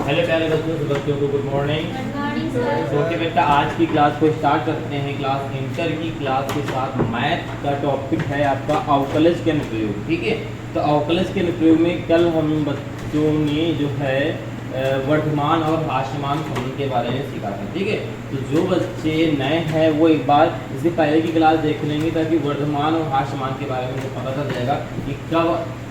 Hello प्यारे बच्चों को गुड मॉर्निंग। तो ओके बेटा, आज की क्लास को स्टार्ट करते हैं। क्लास इंटर की क्लास के साथ मैथ का टॉपिक है आपका अवकलज के अनुप्रयोग। ठीक है, तो अवकलज के अनुप्रयोग में कल हम बच्चों ने जो है वर्धमान और हास्यमान फलन के बारे में सीखा था। ठीक है, तो जो बच्चे नए हैं वो एक बार इससे पहले की क्लास देख लेंगे ताकि वर्धमान और हास्यमान के बारे में उनको पता चल जाएगा कि कब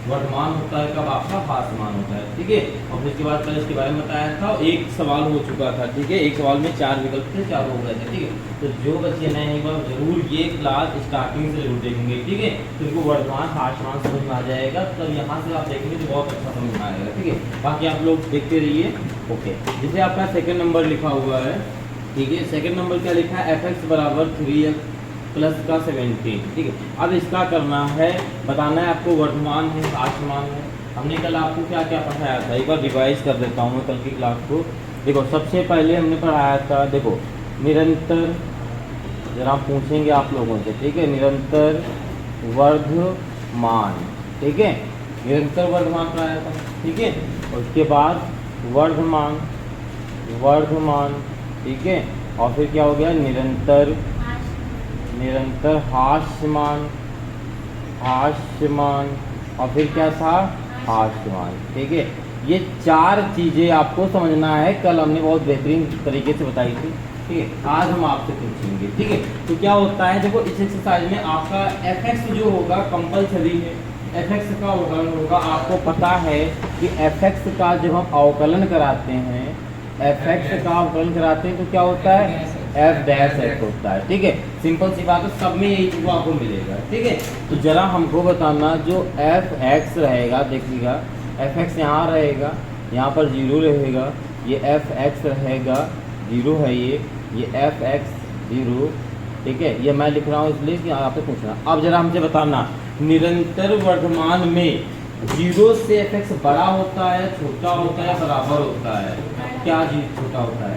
वर्धमान होता है, कब आपका हास्यमान होता है। ठीक है, और फिर उसके बाद कल इसके बारे में बताया था। एक सवाल हो चुका था। ठीक है, एक सवाल में 4 विकल्प थे, 4 हो गए थे। ठीक है, तो जो बच्चे नए हैं वह जरूर ये क्लास स्टार्टिंग से जरूर देखेंगे। ठीक है, तो इनको वर्धमान हास्यमान समझ में आ जाएगा। तब यहाँ से आप देखेंगे तो बहुत अच्छा समझ में आएगा। ठीक है, बाकी आप लोग देखते रहिए। ओके, जैसे आपका सेकंड नंबर लिखा हुआ है। ठीक है, सेकंड नंबर क्या लिखा है, fx बराबर 3x प्लस का 17। ठीक है, अब इसका करना है, बताना है आपको वर्धमान है हास्यमान है। हमने कल आपको क्या क्या पढ़ाया था, एक बार रिवाइज कर देता हूँ मैं कल की क्लास को। देखो, सबसे पहले हमने पढ़ाया था, देखो निरंतर, जरा पूछेंगे आप लोगों से। ठीक है, निरंतर वर्धमान। ठीक है, निरंतर वर्धमान पढ़ाया था। ठीक है, उसके बाद वर्धमान, ठीक है, और फिर क्या हो गया, निरंतर हास्यमान, और फिर क्या था, हास्यमान। ठीक है, ये 4 चीज़ें आपको समझना है। कल हमने बहुत बेहतरीन तरीके से बताई थी। ठीक है, आज हम आपसे पूछेंगे। ठीक है, तो क्या होता है, देखो इस एक्सरसाइज में आपका fx जो होगा कंपलसरी है। fx का अवकलन होगा। आपको पता है कि fx का जब हम अवकलन कराते हैं, तो क्या होता है, f डैश x होता है। ठीक है, सिंपल सी बात है, सब में यही चीज़ आपको मिलेगा। ठीक है, तो जरा हमको बताना, जो f x रहेगा, देखिएगा f x यहाँ रहेगा, यहाँ पर 0 रहेगा, ये f x रहेगा 0 है, ये f x 0। ठीक है, ये मैं लिख रहा हूँ इसलिए कि आपसे पूछना। अब जरा हमसे बताना, निरंतर वर्धमान में 0 से f x बड़ा होता है, छोटा होता है, बराबर होता है? क्या चीज छोटा होता है,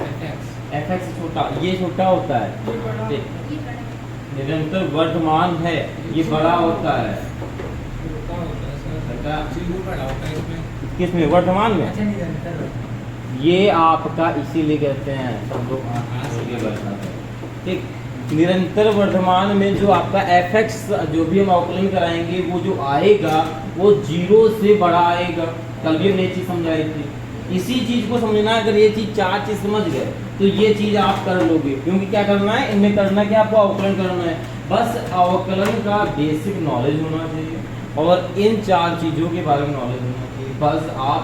f x छोटा, ये छोटा होता है। निरंतर वर्धमान है, ये बड़ा होता है। किसमें, वर्धमान में? ये आपका इसीलिए कहते हैं सब लोग। ठीक, निरंतर वर्धमान में जो आपका fx जो भी हम अवकलन कराएंगे वो जो आएगा वो 0 से बड़ा आएगा। कल भी हमने ये चीज़ समझाई थी। इसी चीज़ को समझना, अगर ये चीज़ 4 चीज़ समझ गए तो ये चीज़ आप कर लोगे। क्योंकि क्या करना है, इनमें करना क्या, आपको अवकलन करना है। बस अवकलन का बेसिक नॉलेज होना चाहिए और इन 4 चीज़ों के बारे में नॉलेज होना चाहिए। बस आप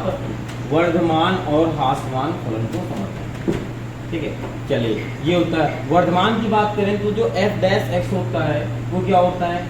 वर्धमान और हास्यमान फलन को समझ। ठीक है, चलिए, ये होता है वर्धमान की बात करें तो जो f डैश x होता है वो क्या होता है,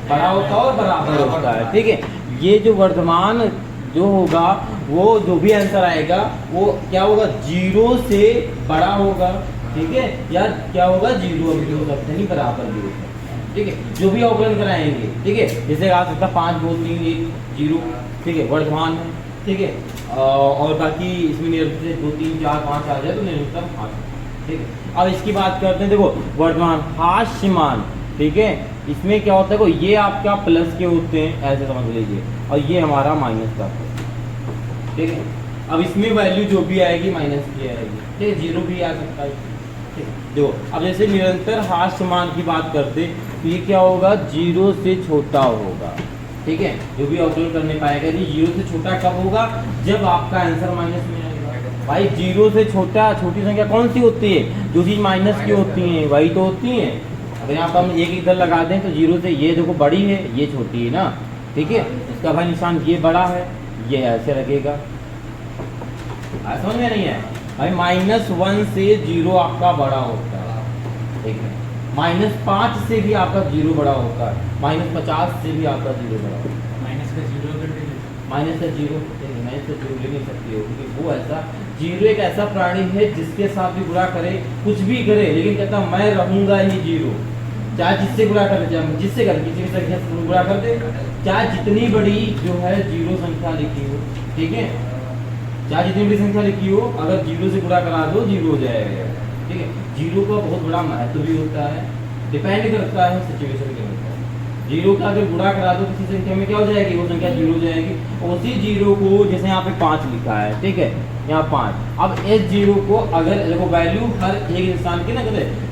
बड़ा होता है और बराबर होता है। ठीक है, ये जो वर्धमान जो होगा वो जो भी आंसर आएगा वो क्या होगा, 0 से बड़ा होगा। ठीक है, या क्या होगा, 0 भी हो सकता है, बराबर भी होगा। ठीक है, जो भी अवकलन कराएंगे। ठीक है, जैसे आ सकता 5 2 3 1 0। ठीक है, वर्धमान है। ठीक है, और बाकी इसमें निरंतर 2 3 4 5 आ जाए तो निरंतर हास्यमान। ठीक है, अब इसकी बात करते हैं। देखो वर्धमान हास्यमान। ठीक है, इसमें क्या होता है, देखो ये आपका प्लस के होते हैं, ऐसे समझ लीजिए, और ये हमारा माइनस का। ठीक है, अब इसमें वैल्यू जो भी आएगी माइनस की आएगी। ठीक है, 0 भी आ सकता है। ठीक है, देखो अब जैसे निरंतर हास्यमान की बात करते तो ये क्या होगा, 0 से छोटा होगा। ठीक है, जो भी अवकलन करने पाएगा, नहीं 0 से छोटा कब होगा, जब आपका आंसर माइनस में आएगा। भाई 0 से छोटा, छोटी संख्या कौन सी होती है, जो चीज़ माइनस की होती है वही तो होती है। अगर यहाँ पर हम एक इधर लगा दें तो 0 से ये देखो बड़ी है, ये छोटी है ना। ठीक है, इसका भाई निशान ये बड़ा है, ये ऐसे लगेगा। समझ में नहीं है भाई, -1 से 0 आपका बड़ा होता है। ठीक है, -5 से भी आपका 0 बड़ा होता है, -50 से भी आपका 0 बड़ा होता है। माइनस का 0 ले नहीं सकती हो, क्योंकि वो ऐसा 0 एक ऐसा प्राणी है जिसके साथ भी बुरा करे, कुछ भी करे, लेकिन कहता मैं रहूंगा ही 0। चाहे जिससे बुरा कर दे, चाहे जिससे कर, किसी भी संख्या से बुरा कर दे, चाहे जितनी बड़ी जो है 0 संख्या लिखी हो। ठीक है, चाहे जितनी बड़ी संख्या लिखी हो, अगर 0 से गुणा करा दो 0 हो जाएगा। ठीक है, 0 का बहुत बड़ा महत्व भी होता है, डिपेंड करता है सिचुएशन के ऊपर। 0 का अगर गुणा करा दो किसी संख्या में क्या हो जाएगी, वो संख्या 0 हो जाएगी। उसी 0 को जैसे यहाँ पे 5 लिखा है, ठीक है, यहाँ 5। अब S0 को अगर देखो वैल्यू हर एक इंसान की ना कहते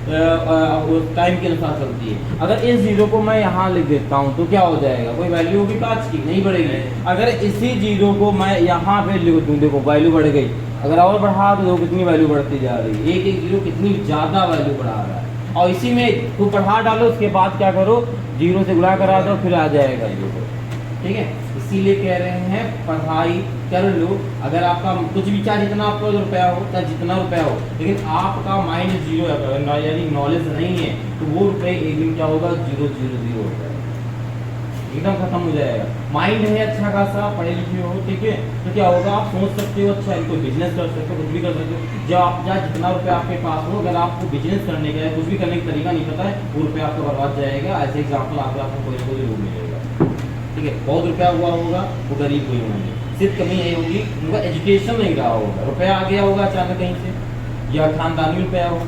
टाइम के अनुसार चलती है। अगर S0 को मैं यहाँ लिख देता हूँ तो क्या हो जाएगा, कोई वैल्यू होगी 5 की, नहीं बढ़ेगी। अगर इसी 0 को मैं यहाँ पे लिख दूँ, देखो वैल्यू बढ़ गई। अगर और बढ़ा तो देखो कितनी वैल्यू बढ़ती जा रही है, एक 0 कितनी ज़्यादा वैल्यू बढ़ा रहा है। और इसी में तो बढ़ा डालो, उसके बाद क्या करो 0 से गुणा करा दो, फिर आ जाएगा 0। ठीक है, इसीलिए कह रहे हैं पढ़ाई कर लो। अगर आपका कुछ भी चाहे जितना आपका रुपया हो, चाहे जितना रुपया हो, लेकिन आपका माइंड 0 है, यानी नॉलेज नहीं है, तो वो रुपये एक दिन क्या होगा 0 0 0 हो जाएगा, एकदम खत्म हो जाएगा। माइंड है अच्छा खासा, पढ़े लिखे हो, ठीक है, तो क्या होगा आप सोच सकते हो, अच्छा इनको बिजनेस कर सकते हो, कुछ भी कर सकते हो। जब आप जहाँ जितना रुपया आपके पास हो, अगर आपको बिजनेस करने का है, कुछ भी करने का तरीका नहीं पता है, वो रुपया आपका बर्बाद जाएगा। ऐसे एग्जाम्पल आपको कोई ना कोई जरूर मिलेगा। ठीक है, बहुत रुपया हुआ होगा वो गरीब हुए होंगे, सिर्फ कमी यही होगी उनका एजुकेशन नहीं रहा होगा, रुपया आ गया होगा अचानक कहीं से, या खानदानी रुपया हो,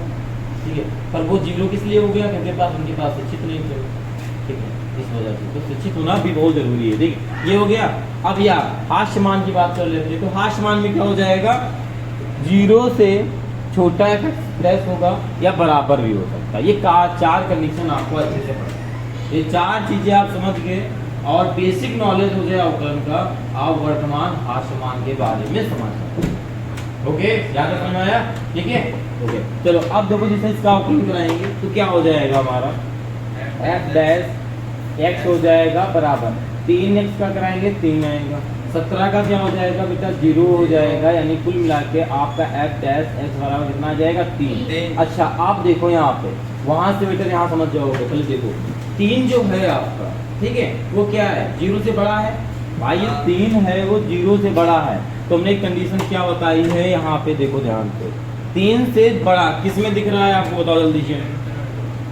ठीक है, पर वो 0 किस लिए हो गया, क्योंकि उनके पास शिक्षित नहीं थे। ठीक है, इस वजह से तो शिक्षित होना भी बहुत जरूरी है। ठीक है, ये हो गया। अब यार हास्यमान की बात कर लेते हैं, तो हास्यमान में क्या हो जाएगा, 0 से छोटा f होगा या बराबर भी हो सकता है। ये 4 कंडीशन आपको अच्छे से पढ़ना है, ये 4 चीजें आप समझ गए और बेसिक नॉलेज हो जाए अवकलन का, आप वर्तमान हास्यमान के बारे में समझ सकते। ओके, याद समझ में आया? ठीक है, ओके, चलो अब देखो जैसे इसका अवकलन कराएंगे तो क्या हो जाएगा हमारा, f डैश x हो जाएगा बराबर 3x का कराएंगे 3 आएगा। 17 का क्या हो जाएगा बेटा 0 हो जाएगा, यानी कुल मिला के आपका f डैश x बराबर कितना आ जाएगा 3। अच्छा आप देखो यहाँ पे, वहां से बेटा यहाँ समझ जाओगे, पहले देखो 3 जो है आपका, ठीक है, वो क्या है 0 से बड़ा है भाई, ये 3 है वो 0 से बड़ा है। तो हमने एक कंडीशन क्या बताई है यहाँ पे, देखो ध्यान से, 3 से बड़ा किस में दिख रहा है आपको बताओ जल्दी से,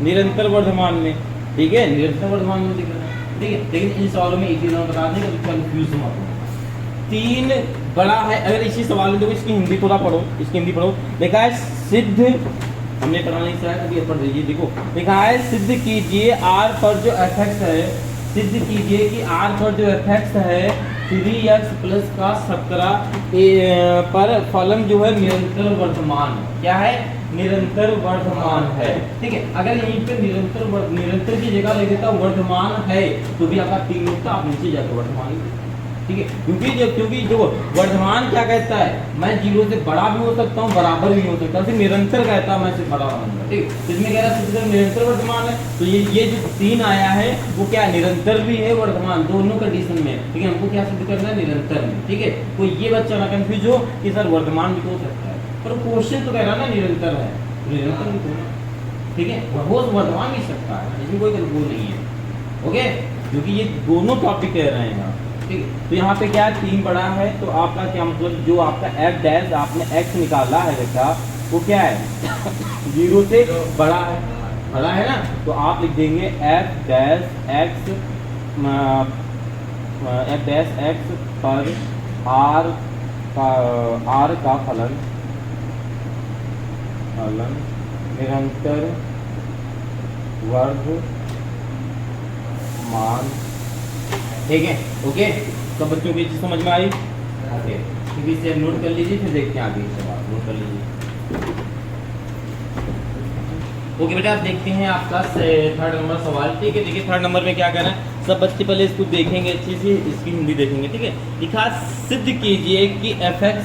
निरंतर वर्धमान में। ठीक है, निरंतर वर्धमान में दिख रहा है। ठीक है, लेकिन इन सवालों में एक चीज बता दें, कभी कंफ्यूज मत हो। 3 बड़ा है, अगर इसी सवाल में देखो, इसकी हिंदी थोड़ा पढ़ो, इसकी हिंदी पढ़ो। देखा है सिद्ध, हमने पढ़ा नहीं चाहा, कभी पढ़ लीजिए। देखो लिखा है सिद्ध कीजिए r पर जो fx है, सिद्ध कीजिए कि r पर जो fx है 3x प्लस का 17 पर फलन जो है निरंतर वर्धमान है। क्या है, निरंतर वर्धमान है। ठीक है, अगर यहीं पे निरंतर की जगह ले देता वर्धमान है तो भी आपका 3 होता, आप नीचे जाकर वर्धमान। ठीक है, क्योंकि जो वर्धमान क्या कहता है, मैं 0 से बड़ा भी हो सकता हूँ, बराबर भी हो सकता हूँ, निरंतर कहता है मैं सिर्फ बड़ा रहूंगा। ठीक, इसमें कह रहा है निरंतर वर्धमान है, तो ये जो 3 आया है वो क्या निरंतर भी है वर्धमान, दोनों कंडीशन में। ठीक है, हमको क्या सिद्ध करना है, निरंतर में। ठीक है, कोई ये बच्चा ना कंफ्यूज हो कि सर वर्धमान भी हो सकता है, पर क्वेश्चन तो कह रहा ना निरंतर है, निरंतर भी होना। ठीक है, वो वर्धमान भी सकता है, इसमें कोई कंफ्यूज नहीं है। ओके, क्योंकि ये दोनों टॉपिक कह रहे हैं यहाँ। ठीक है, तो यहाँ पे क्या है 3 बड़ा है, तो आपका क्या मतलब, जो आपका f डैश आपने x निकाला है बेटा, वो क्या है 0 से बड़ा है ना, तो आप लिख देंगे f डैश x पर r का फलन निरंतर वर्धमान। ठीक है, ओके, सब बच्चों की चीज समझ में आई? ओके, तो इसे नोट कर लीजिए, फिर देखते हैं आगे सवाल, नोट कर लीजिए। ओके बेटा, आप देखते हैं आपका 3rd नंबर सवाल। ठीक है, देखिए 3rd नंबर में क्या कहना है, सब बच्चे पहले इसको देखेंगे अच्छे से, इसकी हिंदी देखेंगे। ठीक है, लिखा सिद्ध कीजिए कि fx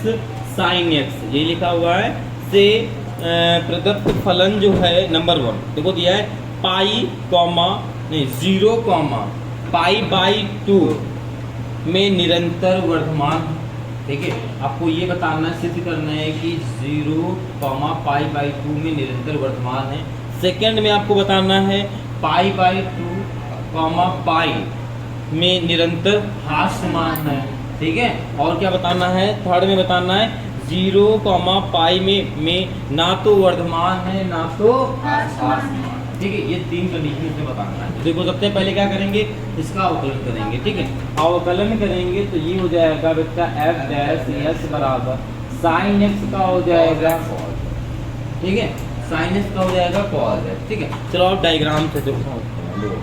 sin x, ये लिखा हुआ है, से प्रदत्त फलन जो है नंबर 1, देखो दिया है पाई कॉमा नहीं 0 π/2 में निरंतर वर्धमान। ठीक है, आपको ये बताना सिद्ध करना है कि 0, π/2 में निरंतर वर्धमान है। सेकंड में आपको बताना है π/2, π में निरंतर हास्यमान है। ठीक है, और क्या बताना है, थर्ड में बताना है 0, π में ना तो वर्धमान है ना तो हास्यमान। ठीक है, ये 3 कंडीशन से बताना है। देखो सबसे पहले क्या करेंगे, इसका अवकलन करेंगे। ठीक है, अवकलन करेंगे तो ये हो जाएगा बेटा f डैश s बराबर sin x का हो जाएगा, ठीक है, sin x का हो जाएगा cos x। ठीक है, चलो आप डायग्राम से देखो,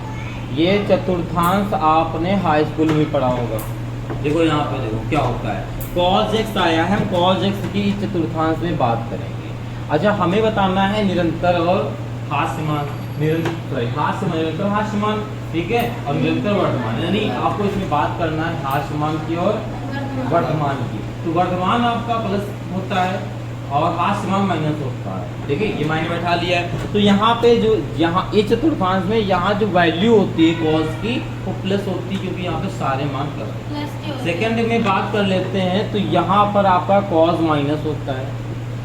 ये चतुर्थांश आपने हाई स्कूल में पढ़ा होगा। देखो यहाँ पे देखो क्या होता है, cos x आया है, हम cos x की चतुर्थांश में बात करेंगे। अच्छा, हमें बताना है निरंतर और हास्यमान, निरंतर हास्यमान, ठीक है, और निरंतर वर्धमान, यानी आपको इसमें बात करना है हास्यमान की और वर्धमान की। तो वर्धमान आपका प्लस होता है और हास्यमान माइनस होता है, ठीक है, ये मायने बैठा लिया है। तो यहाँ पे जो यहाँ इस चतुर्थांश में यहाँ जो वैल्यू होती है cos की वो प्लस होती है, क्योंकि यहाँ पे सारे मान प्लस। सेकंड में बात कर लेते हैं, तो यहाँ पर आपका cos माइनस होता है,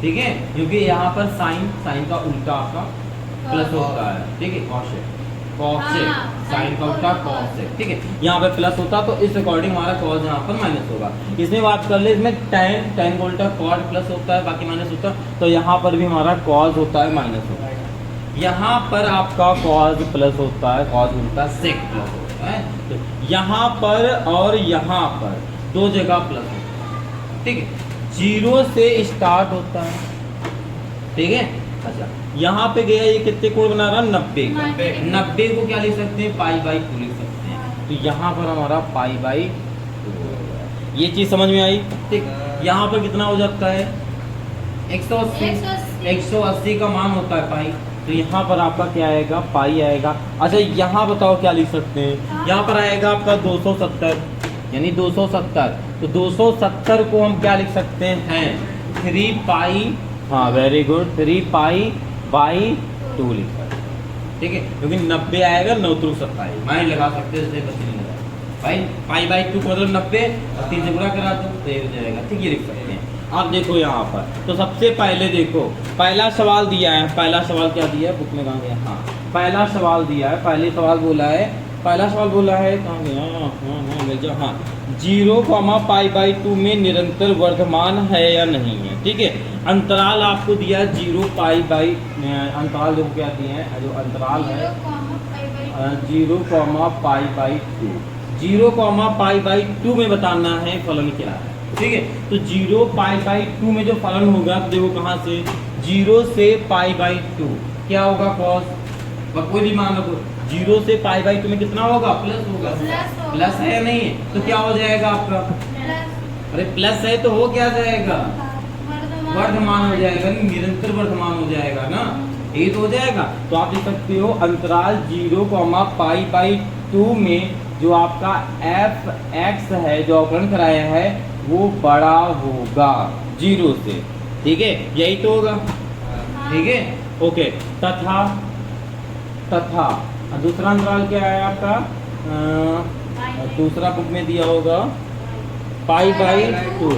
ठीक है, क्योंकि यहाँ पर साइन का उल्टा आपका प्लस होता है, ठीक है, कॉसेक साइन का उल्टा कॉसेक, ठीक है, यहाँ पे प्लस होता तो इस अकॉर्डिंग हमारा कॉस यहाँ पर माइनस होगा। इसमें बात कर ले, इसमें tan का उल्टा कॉट प्लस होता है, बाकी माइनस होता है, तो यहाँ पर भी हमारा कॉस होता है माइनस होता है। यहाँ पर आपका कॉस प्लस होता है, कॉस उल्टा सेक प्लस होता है, तो यहाँ पर और यहाँ पर दो जगह प्लस होता है, ठीक है, 0 से स्टार्ट होता है, ठीक है। अच्छा, यहाँ पे गया ये कितने कोण बना रहा, 90 को क्या लिख सकते हैं, π/2 लिख सकते हैं। तो यहाँ पर हमारा π/2, ये चीज समझ में आई, ठीक। यहाँ पर कितना हो जाता है, 180 का मान होता है पाई, तो यहाँ पर आपका क्या आएगा, पाई आएगा। अच्छा, यहाँ बताओ क्या लिख सकते हैं, यहाँ पर आएगा आपका 270, यानी 270, तो 270 को हम क्या लिख सकते हैं, 3 पाई, हाँ वेरी गुड, 3π/2 लिखा है, ठीक है, क्योंकि 90 आएगा 9 3 27, मान लगा सकते हैं, इससे बच्चे नहीं लगा भाई, π/2 मतलब 90 और 3 से गुणा करा तो ये हो जाएगा, ठीक, ये लिख सकते हैं। आप देखो यहाँ पर, तो सबसे पहले देखो पहला सवाल दिया है, पहला सवाल क्या दिया है, बुक में कहाँ गया, हाँ पहला सवाल दिया है, पहले सवाल बोला है, पहला सवाल बोला है कहाँ गया, हाँ 0, π/2 में निरंतर वर्धमान है या नहीं है, ठीक है। अंतराल आपको दिया 0 π/, अंतराल देखो क्या दिए हैं, जो अंतराल है 0, π/2, 0, π/2 में बताना है फलन क्या है, ठीक है। तो 0 π/2 में जो फलन होगा, तो देखो कहाँ से, 0 से π/2 क्या होगा, cos, कोई भी मान रखो, 0 से π/2 में कितना होगा, प्लस होगा, प्लस है या नहीं है, तो क्या हो जाएगा आपका, अरे प्लस है तो हो क्या जाएगा, वर्धमान हो जाएगा, निरंतर वर्धमान हो जाएगा ना, ये तो हो जाएगा। तो आप देख सकते हो अंतराल 0, π/2 में जो आपका f(x) है, जो अवकलन कराया है, वो बड़ा होगा 0 से, ठीक है, यही तो होगा, ठीक है, ओके। तथा दूसरा अंतराल क्या है आपका, दूसरा बुक में दिया होगा π/2,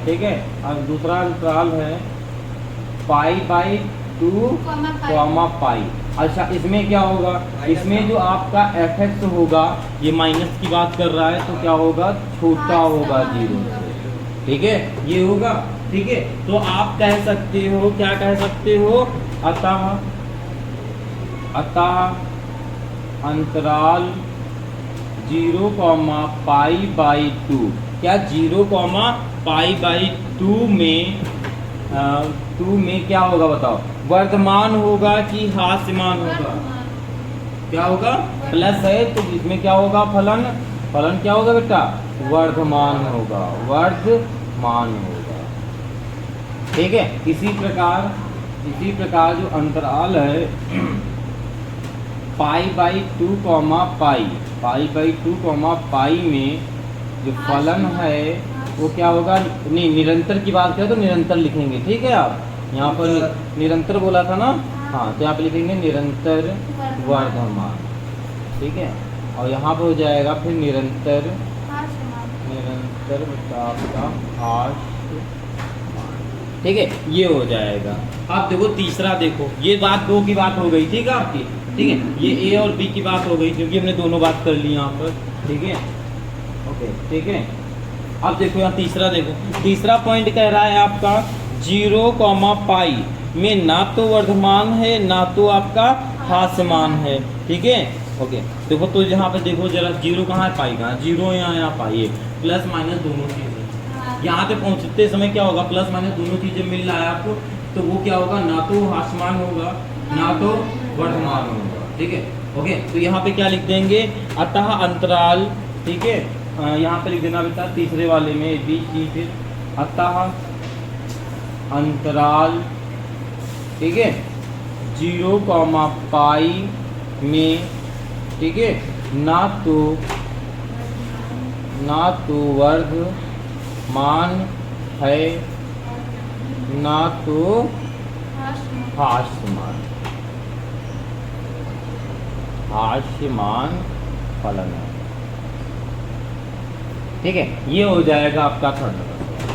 ठीक है, और दूसरा अंतराल है π/2, π। अच्छा, इसमें क्या होगा, इसमें जो आपका f(x) होगा, ये माइनस की बात कर रहा है, तो क्या होगा, छोटा होगा 0 से, ठीक है, ये होगा, ठीक है। तो आप कह सकते हो, क्या कह सकते हो, अतः अंतराल 0, π/2, क्या 0, π/2 में 2 में क्या होगा बताओ, वर्धमान होगा कि हास्यमान होगा, क्या होगा, प्लस है तो इसमें क्या होगा, फलन क्या होगा बेटा, वर्धमान होगा, वर्धमान होगा, ठीक है। इसी प्रकार जो अंतराल है π/2, π में जो फलन है वो क्या होगा, नहीं निरंतर की बात करें तो निरंतर लिखेंगे, ठीक है। आप यहाँ पर निरंतर बोला था ना, हाँ, तो यहाँ पे लिखेंगे निरंतर वर्धमान, ठीक है, और यहाँ पर हो जाएगा फिर निरंतर आपका हास्यमान, ठीक है, ये हो जाएगा। अब देखो तीसरा, देखो ये बात 2 की बात हो गई, ठीक है आपकी, ठीक है, ये ए और बी की बात हो गई, क्योंकि हमने दोनों बात कर ली यहाँ पर, ठीक है, ओके, ठीक है। अब देखो यहाँ तीसरा, देखो तीसरा पॉइंट कह रहा है आपका 0, π में ना तो वर्धमान है ना तो आपका हास्यमान है, ठीक है, ओके। देखो तो यहाँ पे देखो जरा, 0 कहाँ है, पाई कहाँ, 0 यहाँ पाई है, प्लस माइनस दोनों चीजें, यहाँ पे पहुँचते समय क्या होगा, प्लस माइनस दोनों चीजें मिल रहा है आपको, तो वो क्या होगा, ना तो हास्यमान होगा ना तो वर्धमान होगा, ठीक है, ओके। तो यहाँ पे क्या लिख देंगे, अतः अंतराल, ठीक है, यहाँ पे लिख देना बेटा तीसरे वाले में बी सी, फिर अतः अंतराल, ठीक है, 0, पाई में, ठीक है, ना तो वर्धमान है ना तो हास्यमान फलन है। ठीक है, ये हो जाएगा आपका थर्ड नंबर।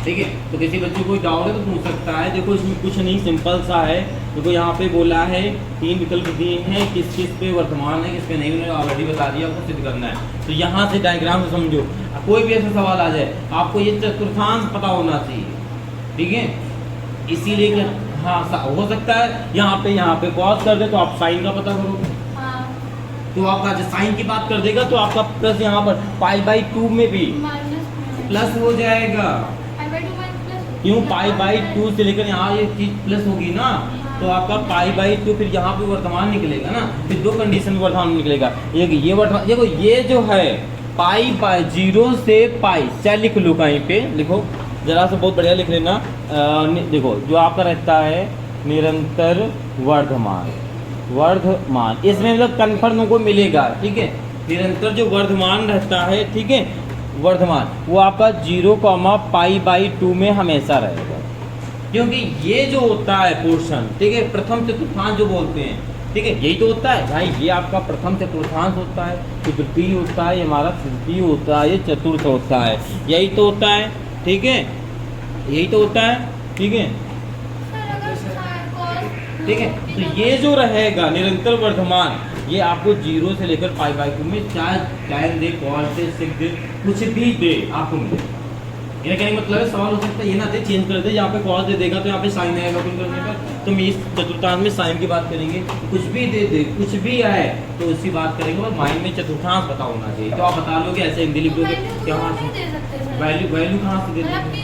ठीक है, तो किसी बच्चे को डाउट है तो पूछ सकता है। देखो इसमें कुछ नहीं, सिंपल सा है। देखो यहाँ पे बोला है 3 विकल्प दिए हैं, किस किस पे वर्तमान है, किस पे नहीं, उन्होंने ऑलरेडी बता दिया, आपको सिद्ध करना है। तो यहाँ से डायग्राम से समझो, कोई भी ऐसा सवाल आ जाए आपको ये चतुर्थांश पता होना चाहिए। ठीक है, इसीलिए कि हाँ हो सकता है यहाँ पे पॉज कर दे तो आप साइन का पता करोगे, तो आपका जब साइन की बात कर देगा तो आपका प्लस यहाँ पर π/2 में भी प्लस हो जाएगा। क्यों, π/2 से लेकर यहाँ ये चीज प्लस होगी ना, तो आपका π/2 फिर यहाँ पे वर्तमान निकलेगा ना, फिर 2 कंडीशन में वर्तमान निकलेगा। ये वर्तमान, देखो ये जो है π/0 से पाई, चाहे लिख लो कहीं पे, लिखो जरा सा, बहुत बढ़िया लिख लेना। देखो जो आपका रहता है निरंतर वर्धमान, इसमें मतलब कन्फर्म को मिलेगा। ठीक है, निरंतर जो वर्धमान रहता है, ठीक है, वर्धमान वो आपका 0, π/2 में हमेशा रहेगा, क्योंकि ये जो होता है पोर्शन, ठीक है, प्रथम चतुर्थांश जो बोलते हैं, ठीक है, यही तो होता है भाई। ये आपका प्रथम चतुर्थांश होता है, ये तृतीय होता है, ये हमारा तृतीय होता है, ये चतुर्थ होता है, यही तो होता है। ठीक है, यही तो होता है। ठीक है, ठीक है, तो ये जो रहेगा निरंतर वर्धमान, ये आपको 0 से लेकर π/2 में चाहे दे, कॉल से, सिक दे, कुछ भी दे आपको मिलेगा। ये कहने मतलब है, सवाल हो सकता है ये ना दे, चेंज कर दे, यहाँ पे कॉल दे देगा तो यहाँ पे साइन आएगा ओपन करने का, तो हम इस चतुर्थांश में साइन की बात करेंगे। कुछ भी दे, कुछ भी आए तो उसकी बात करेंगे, और माइंड में चतुर्थांश पता होना चाहिए। तो आप बता लोगे ऐसे हिंदी लिख दोगे, कहाँ से वैल्यू कहाँ से दे देंगे?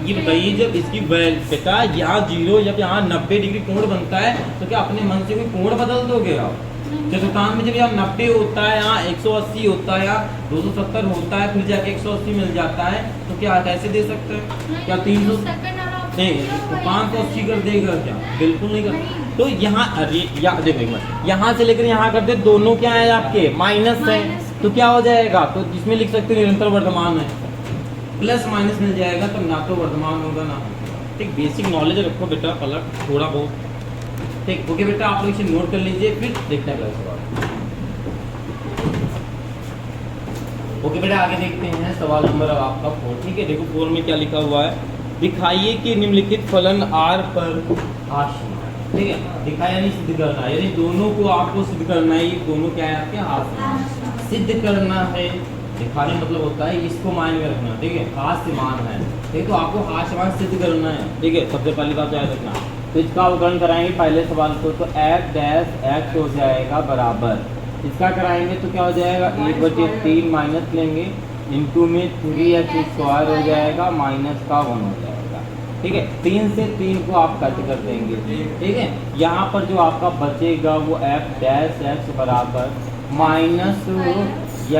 ये बताइए, जब इसकी बेटा यहाँ 0 जब यहाँ 90 डिग्री कोण बनता है, तो क्या अपने मन से कोई कोण बदल दोगे आप? चतुर्थांश में जब यहाँ 90 होता है, यहाँ 180 होता है, यहाँ 270 होता है, फिर जाके 180 मिल जाता है, तो क्या कैसे दे सकते हैं? क्या 300 नहीं तो 580 कर देगा क्या? बिल्कुल नहीं कर। तो यहाँ देखो यहाँ से लेकर यहाँ करते दोनों क्या है आपके माइनस है, तो क्या हो जाएगा? तो जिसमें लिख सकते हैं निरंतर वर्तमान है, प्लस माइनस मिल जाएगा, तो ना तो वर्तमान होगा ना। ठीक, बेसिक नॉलेज रखो बेटा, पलट थोड़ा बहुत। ठीक, ओके बेटा, आप लोग इसे नोट कर लीजिए, फिर देखते हैं अगला सवाल। ओके बेटा, आगे देखते हैं सवाल नंबर अब आपका 4। ठीक है, देखो 4 में क्या लिखा हुआ है, दिखाइए कि निम्नलिखित फलन R पर हास्य। ठीक है, दिखाया नहीं सिद्ध करना है, यानी दोनों को आपको सिद्ध करना है। ये दोनों क्या है आपके हास्य सिद्ध करना है। दिखाने मतलब होता है इसको माइंड में रखना। ठीक है, हास्यमान है, ठीक, तो आपको हास्यमान सिद्ध करना है। ठीक है, सबसे पहली बात याद रखना। तो इसका अवकलन कराएंगे पहले सवाल को, तो f' हो जाएगा बराबर, इसका कराएंगे तो क्या हो जाएगा 1/3 माइनस लेंगे, इंटू में 3x² हो जाएगा, माइनस का 1 हो जाएगा। ठीक है, 3 से 3 को आप कट कर देंगे। ठीक है, यहाँ पर जो आपका बचेगा वो f' बराबर माइनस x²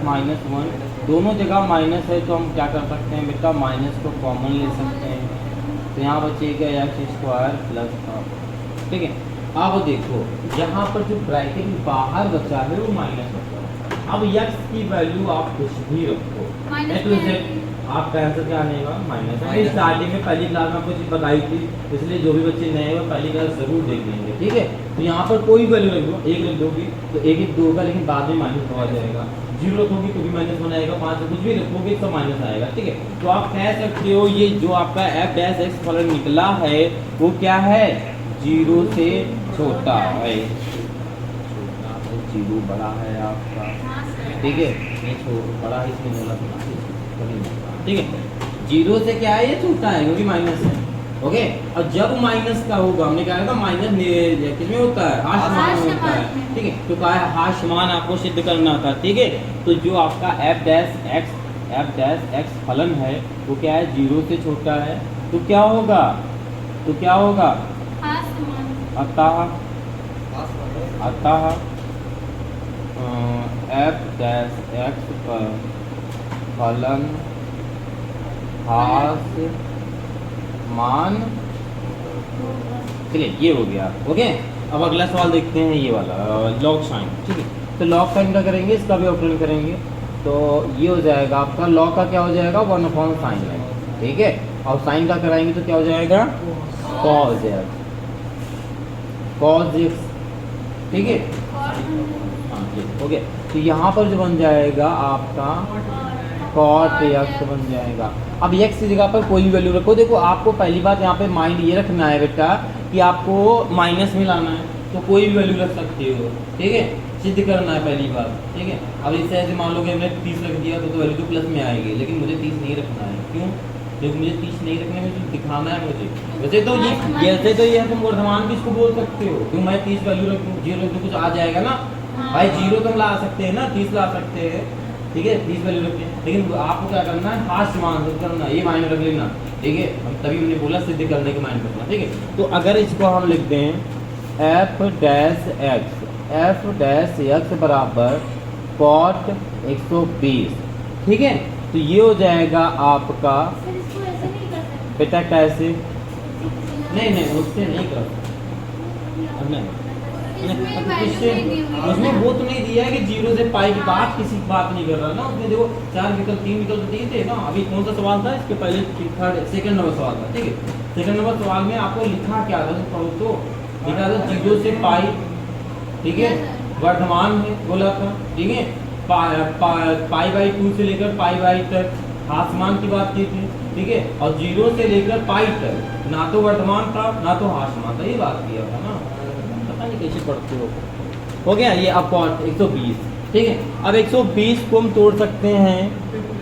-1, दोनों जगह माइनस है, तो हम क्या कर सकते हैं बेटा, माइनस को कॉमन ले सकते हैं, तो यहाँ बचेगा x² +। ठीक है, अब देखो यहाँ पर जो ब्रैकेट बाहर बचा है वो माइनस बचा है। अब x की वैल्यू आप कुछ भी रखो, आपका आंसर क्या आएगा माइनस। स्टार्टिंग में पहली क्लास में आपको चीज बताई थी, इसलिए जो भी बच्चे नए हैं वो पहली क्लास जरूर देख लेंगे। ठीक है, तो यहाँ पर कोई वैल्यू रख दो, 1 रख दोगी तो 1 2 का, लेकिन बाद में माइनस हो जाएगा, 0 रखोगी तो भी माइनस होना आएगा, 5 कुछ भी रखोगे तो माइनस आएगा। ठीक है, तो आप कह सकते हो ये जो आपका f' फलन निकला है वो क्या है, 0 से छोटा है, 0 बड़ा है आपका। ठीक है, नहीं बड़ा है, इसमें बोला था। ठीक है, 0 से क्या है, ये छोटा है क्योंकि माइनस है। ओके, और जब माइनस का होगा, हमने कहा था माइनस किसमें होता है, हास्यमान होता है। ठीक है, तो कहा है हास्यमान आपको सिद्ध करना था। ठीक है, तो जो आपका f' फलन है वो क्या है, 0 से छोटा है, तो क्या होगा, अतः एफ डैश एक्स पर फलन हास मान, चलिए ये हो गया। ओके, अब अगला सवाल देखते हैं, ये वाला लॉग साइन। ठीक है, तो लॉग साइन का करेंगे, इसका भी ऑपरेशन करेंगे। तो ये हो जाएगा आपका लॉग का क्या हो जाएगा 1/sin है। ठीक है, और साइन का कराएंगे तो क्या हो जाएगा cos x, cos x। ठीक है, हाँ ठीक, ओके। तो यहाँ पर जो बन जाएगा आपका cot x बन जाएगा। अब x की जगह पर कोई भी वैल्यू रखो। देखो आपको पहली बात यहाँ पे माइंड ये रखना है बेटा कि आपको माइनस में लाना है, तो कोई भी वैल्यू रख सकते हो। ठीक है, सिद्ध करना है पहली बात। ठीक है, अब इससे ऐसे मान लो कि हमने 30 रख दिया तो वैल्यू तो प्लस में आएगी, लेकिन मुझे 30 नहीं रखना है। क्यों? क्योंकि मुझे 30 नहीं रखने में जो दिखाना है मुझे। वैसे तो ये तुम वर्धमान भी इसको बोल सकते हो, क्यों मैं 30 वैल्यू रखूँ, 0 तो कुछ आ जाएगा ना भाई, 0 तुम ला सकते हैं ना, 30 ला सकते हैं। ठीक है, 30 वैल्यू रखते हैं, लेकिन आपको क्या करना है हाश मान करना, ये मायने रख लेना। ठीक है, हम तभी हमने बोला सिद्ध करने के मायने रखना। ठीक है, तो अगर इसको हम लिखते हैं एफ डैश एक्स बराबर cot 120। ठीक है, तो ये हो जाएगा आपका बेटा कैसे, नहीं उससे नहीं कर उसमें वो तो नहीं दिया है कि 0 से पाई की बात, किसी की बात नहीं कर रहा ना उसमें। देखो 4 विकल्प 3 विकल्प दिए थे ना। अभी कौन सा सवाल था इसके पहले, सेकंड नंबर सवाल था। ठीक है, सेकंड नंबर सवाल में आपको लिखा क्या था तो लिखा था 0 से पाई। ठीक है, वर्धमान में बोला था। ठीक है, π/2 से लेकर π/2 तक हासमान की बात की थी। ठीक है, और 0 से लेकर पाई तक ना तो वर्धमान था ना तो हासमान था, ये बात किया था ना। पता नहीं कैसे पढ़ते हो गया ये। अब cot 120। ठीक है, अब 120 को हम तोड़ सकते हैं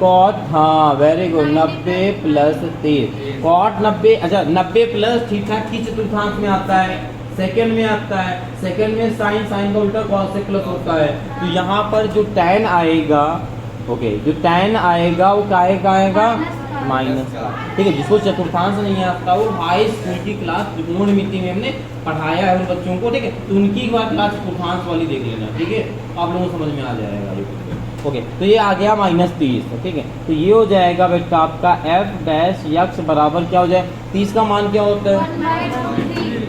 cot, हाँ वेरी गुड, 90 + 30 cot 90। अच्छा 90 प्लस ठीक ठाक की चतुर्थांश में आता है, सेकंड में आता है। सेकंड में साइन का उल्टा cos से प्लस होता है। तो यहाँ पर जो tan आएगा, ओके, जो tan आएगा वो काहे का आएगा माइनस का। ठीक है, जिसको चतुर्थांश नहीं आता वो हाई स्कूल की क्लास त्रिकोण मिति में हमने पढ़ाया है उन बच्चों को। ठीक है, तो उनकी एक बार क्लास चतुर्थांश वाली देख लेना। ठीक है, आप लोगों को समझ में आ जाएगा ये। ओके, तो ये आ गया -30। ठीक है, तो ये हो जाएगा बेटा आपका एफ डैश एक्स बराबर क्या हो जाए, 30 का मान क्या होता है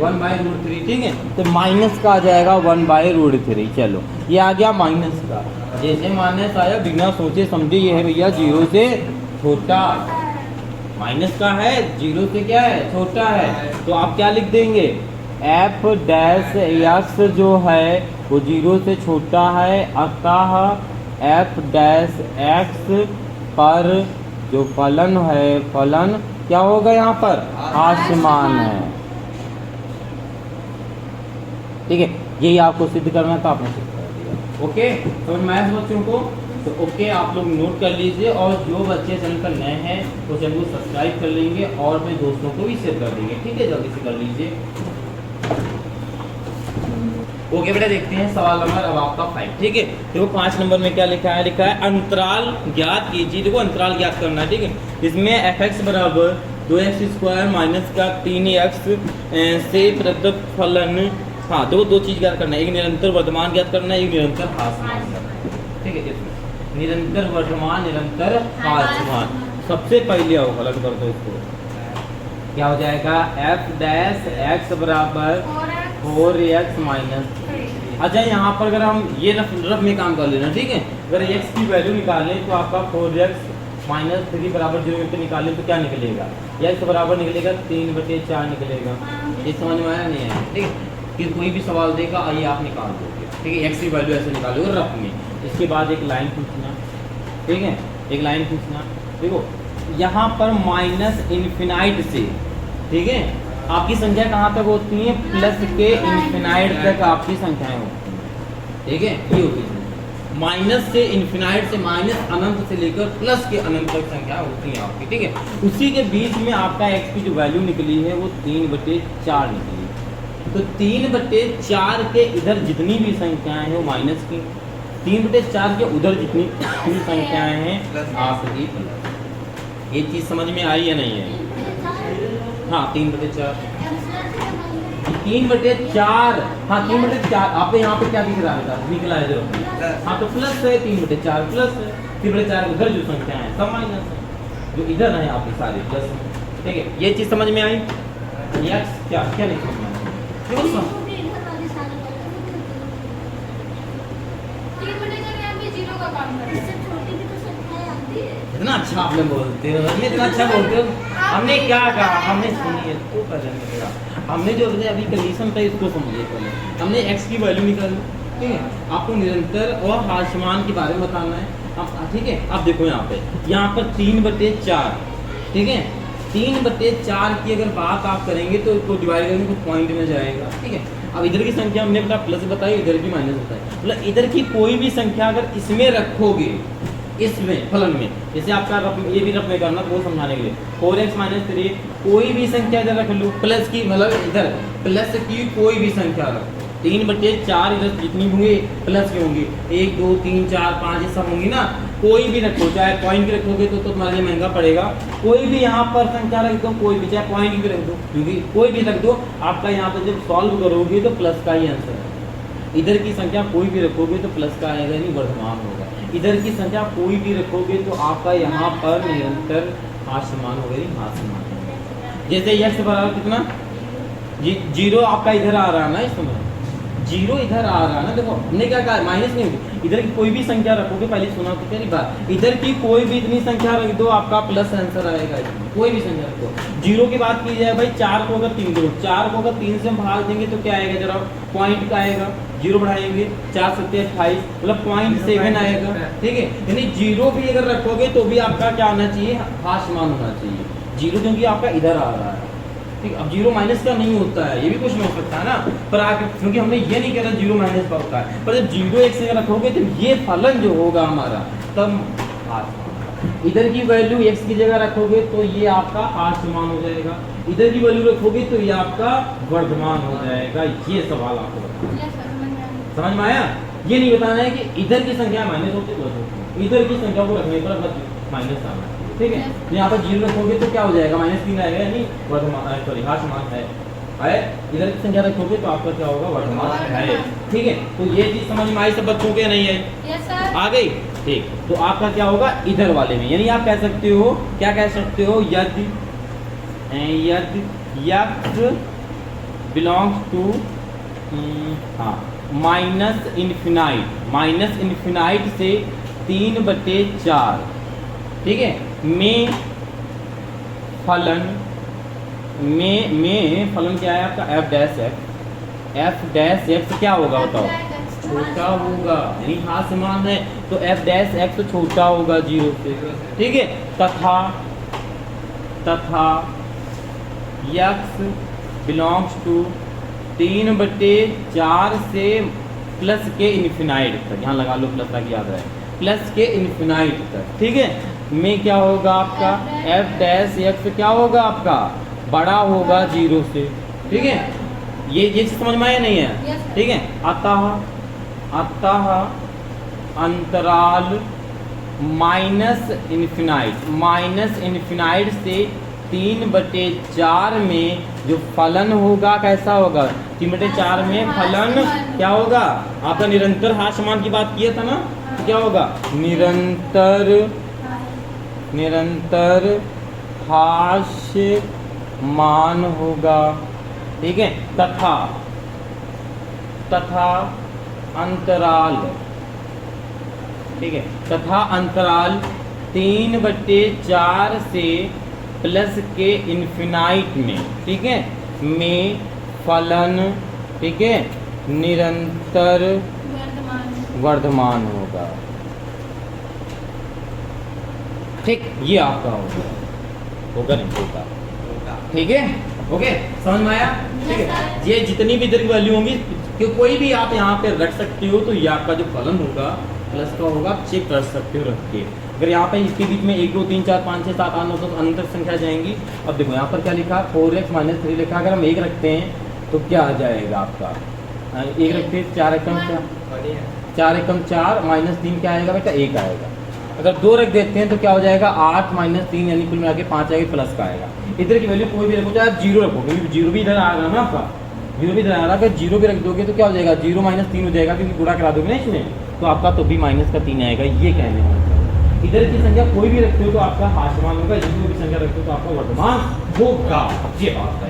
1/√3। ठीक है, तो माइनस का आ जाएगा 1/√3। चलो ये आ गया माइनस का। जैसे माइनस आया बिना सोचे समझे ये है भैया 0 से छोटा, माइनस का है 0 से क्या है छोटा है। तो आप क्या लिख देंगे एफ डैश एक्स जो है वो 0 से छोटा है, अतः एफ डैश एक्स पर जो फलन है, फलन क्या होगा यहाँ पर आसमान है। ठीक है, यही आपको सिद्ध करना था, आपने सिद्ध कर दिया। ओके, समझ में आया बच्चों को? तो ओके, आप लोग नोट कर लीजिए, और जो बच्चे चैनल पर नए हैं वो चैनल को सब्सक्राइब कर लेंगे और अपने दोस्तों को भी शेयर कर देंगे। ठीक है, जल्दी से कर लीजिए। ओके बेटा, देखते हैं सवाल नंबर अब आपका 5। ठीक है, देखो 5 नंबर में क्या लिखा है, अंतराल ज्ञात कीजिए। देखो अंतराल ज्ञात करना है। ठीक है, इसमें fx बराबर 2x² माइनस का 3x से प्रदत्त फलन, हाँ दो चीज ज्ञात करना है, एक निरंतर वर्तमान ज्ञात करना है, एक निरंतर हासमान करना है। ठीक है, इसमें निरंतर वर्तमान, निरंतर हासमान। सबसे पहले आओ अलग कर दो इसको, क्या हो जाएगा एफ डैश एक्स बराबर 4x माइनस। अच्छा यहाँ पर अगर हम ये रफ में काम कर लेना। ठीक है, अगर x की वैल्यू निकालें तो आपका 4x माइनस 3 बराबर 0 निकालें तो क्या निकलेगा, x बराबर निकलेगा 3/4 निकलेगा। ये समझ में आया नहीं है? ठीक है, कि कोई भी सवाल देगा आइए आप निकाल दोगे। ठीक है, x की वैल्यू ऐसे निकालोगे रफ में। इसके बाद एक लाइन खींचना। ठीक है, एक लाइन खींचना। देखो यहाँ पर -∞ से, ठीक है, आपकी संख्या कहाँ तक होती है, प्लस के इन्फिनाइट तक आपकी संख्याएं होती हैं। ठीक है, ये होती है माइनस से इन्फिनाइट से, माइनस अनंत से लेकर प्लस के अनंत तक संख्या होती है आपकी। ठीक है, उसी के बीच में आपका x की जो वैल्यू निकली है वो 3/4 निकली। तो 3/4 के इधर जितनी भी संख्याएं हैं वो माइनस की, 3/4 के उधर जितनी भी संख्याएं हैं आपकी प्लस। ये चीज समझ में आई या नहीं है? हाँ 3/4। 3/4, हाँ 3/4 आपको यहाँ पे क्या दिख रहा है बेटा, निकला है इधर, हाँ तो प्लस है, 3/4 प्लस है, 3/4 उधर जो संख्या है सब माइनस है, जो इधर है आपके सारे प्लस है। ठीक है, ये चीज समझ में आई? यस, क्या क्या नहीं समझ में आई? क्यों समझ? इतना अच्छा आपने बोलते हो, इतना अच्छा बोलते हो। हमने क्या कहा, हमने सुनिए तो पहले हमने जो अभी कंडीशन था इसको समझिए पहले। हमने x की वैल्यू निकाली, ठीक है, आपको निरंतर और हास्यमान के बारे में बताना है। अब ठीक है, अब देखो यहाँ पर 3/4, ठीक है, 3/4 की अगर बात आप करेंगे तो इसको डिवाइड करेंगे तो पॉइंट में जाएगा। ठीक है, अब इधर की संख्या हमने बेटा प्लस बताई, इधर की माइनस बताई, मतलब इधर की कोई भी संख्या अगर इसमें रखोगे, इसमें फलन में, जैसे आपका ये भी रफ में करना वो समझाने के लिए 4x - 3, कोई भी संख्या इधर रख लो प्लस की, मतलब इधर प्लस की कोई भी संख्या रखो, 3/4 इधर जितनी होंगी प्लस की होंगी, 1 2 3 4 5 ये सब होंगी ना, कोई भी रखो, चाहे पॉइंट की रखोगे तो तुम्हारे लिए महंगा पड़ेगा, कोई भी यहाँ पर संख्या रख दो, कोई भी चाहे पॉइंट की रख दो, क्योंकि कोई भी रख दो, आपका यहाँ पर जब सॉल्व करोगे तो प्लस का ही आंसर है। इधर की संख्या कोई भी रखोगे तो प्लस का आएगा, नहीं वर्धमान होगा। इधर की संख्या कोई भी रखोगे तो आपका यहाँ पर निरंतर हास्यमान होगा, नहीं हास्यमान होगा। जैसे x बराबर कितना, 0 आपका इधर आ रहा है ना, इस समय 0 इधर आ रहा है ना, देखो हमने क्या कहा, माइनस नहीं होगी, इधर की कोई भी संख्या रखोगे, पहले सुना तो पहली बात, इधर की कोई भी इतनी संख्या रख दो आपका प्लस आंसर आएगा, कोई भी संख्या रखो। 0 की बात की जाए भाई, 4 को अगर 3 दो, 4 को अगर 3 से भाग देंगे तो क्या आएगा, जरा पॉइंट का आएगा, 0 बढ़ाएंगे, 4 7 28, मतलब 0.7 आएगा। ठीक है, यानी 0 भी अगर रखोगे तो भी आपका क्या होना चाहिए, हास्यमान होना चाहिए, 0 क्योंकि आपका इधर आ रहा है। ठीक, अब 0 माइनस का नहीं होता है, ये भी कुछ नहीं हो सकता है ना, पर आगे क्योंकि हमने ये नहीं कहा 0 माइनस का होता है, पर जब 0 1 से रखोगे तो ये फलन जो होगा हमारा तब हास्यमान। इधर की वैल्यू x की जगह रखोगे तो ये आपका हास्यमान हो जाएगा, इधर की वैल्यू रखोगे तो ये आपका वर्धमान हो जाएगा। ये सवाल आपको बताना, समझ में आया? ये नहीं बताना है कि इधर की संख्या माइनस होती प्लस होती, इधर की संख्या को रखने पर माइनस आना है। ठीक है, यहाँ पर 0 रखोगे तो क्या हो जाएगा, -3 आएगा, यानी वर्धमान, सॉरी हास्यमान है। इधर की संख्या रखोगे तो आपका क्या होगा, वर्धमान है। ठीक है, तो ये चीज समझ में आई सब बच्चों के, नहीं है? Yes sir. आ गई? ठीक, तो आपका क्या होगा इधर वाले में, यानी आप कह सकते हो, क्या कह सकते हो, यदि x बिलोंग्स टू हाँ माइनस इन्फिनाइट से 3/4, ठीक है, में फलन क्या है आपका, f' क्या होगा बताओ, छोटा होगा, यानी हास्यमान है तो f' छोटा होगा 0 से। ठीक है, तथा x बिलोंग्स टू 3/4 से प्लस के इन्फिनाइट तक, यहाँ लगा लो प्लस तक याद है, प्लस के इन्फिनाइट तक। ठीक है, में क्या होगा आपका, f' क्या होगा आपका, बड़ा होगा 0 से। ठीक है, ये चीज समझ में आया नहीं है? ठीक है, अतः अंतराल माइनस इन्फिनाइट से 3/4 में जो फलन होगा कैसा होगा, 3/4 में फलन क्या होगा आपका, निरंतर हास्यमान की बात किया था ना, तो क्या होगा, निरंतर हास्यमान होगा। ठीक है, तथा अंतराल, ठीक है, तथा अंतराल 3/4 से प्लस के इन्फिनाइट में, ठीक है, में फलन, ठीक है, निरंतर वर्धमान होगा। ठीक, ये आपका होगा नहीं होगा। ठीक है, ओके, समझ में आया? ठीक है, ये जितनी भी इधर की वैल्यू होंगी कि कोई भी आप यहाँ पे रख सकते हो, तो ये आपका जो फलन होगा प्लस का होगा, आप चेक कर सकते हो रख के। अगर यहाँ पे इसके बीच में 1 2 3 4 5 6 7 8 9 10 अनंत संख्या जाएंगी। अब देखो यहाँ पर क्या लिखा, 4x - 3 लिखा, अगर हम 1 रखते हैं तो क्या आ जाएगा आपका, 1 रखते हैं 4 एकम 4 -3 क्या आएगा बेटा, 1 आएगा। अगर 2 रख देते हैं तो क्या हो जाएगा, 8 - 3 यानी कुल मिला के 5 आएगा, प्लस का आएगा। इधर की वैल्यू कोई भी रखो, चाहे आप 0 रखो, क्योंकि 0 भी इधर आ रहा है ना आपका, जीरो भी लगाना, अगर जीरो भी रख दोगे तो क्या हो जाएगा, 0 - 3 हो जाएगा, क्योंकि गुणा करा दोगे ना इसमें, तो आपका तो भी माइनस का 3 आएगा। ये कहने का मतलब इधर की संख्या कोई भी रखते हो तो आपका हास्यमान होगा, इधर कोई भी संख्या रखते हो तो आपका वर्तमान होगा। ये बात है,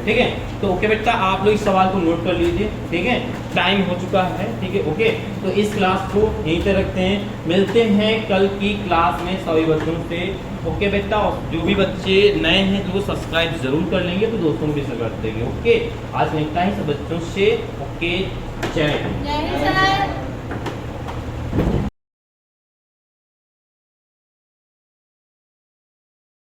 ठीक है। तो ओके बेटा, आप लोग इस सवाल को नोट कर लीजिए, ठीक है। टाइम हो चुका है, ठीक है, ओके। तो इस क्लास को यहीं पे रखते हैं, मिलते हैं कल की क्लास में सभी बच्चों से। ओके बेटा, जो भी बच्चे नए हैं तो वो सब्सक्राइब जरूर कर लेंगे, तो दोस्तों को भी शेयर कर देंगे। ओके, आज मिलता है सब बच्चों से। ओके, जय हिंद। जय हिंद सर।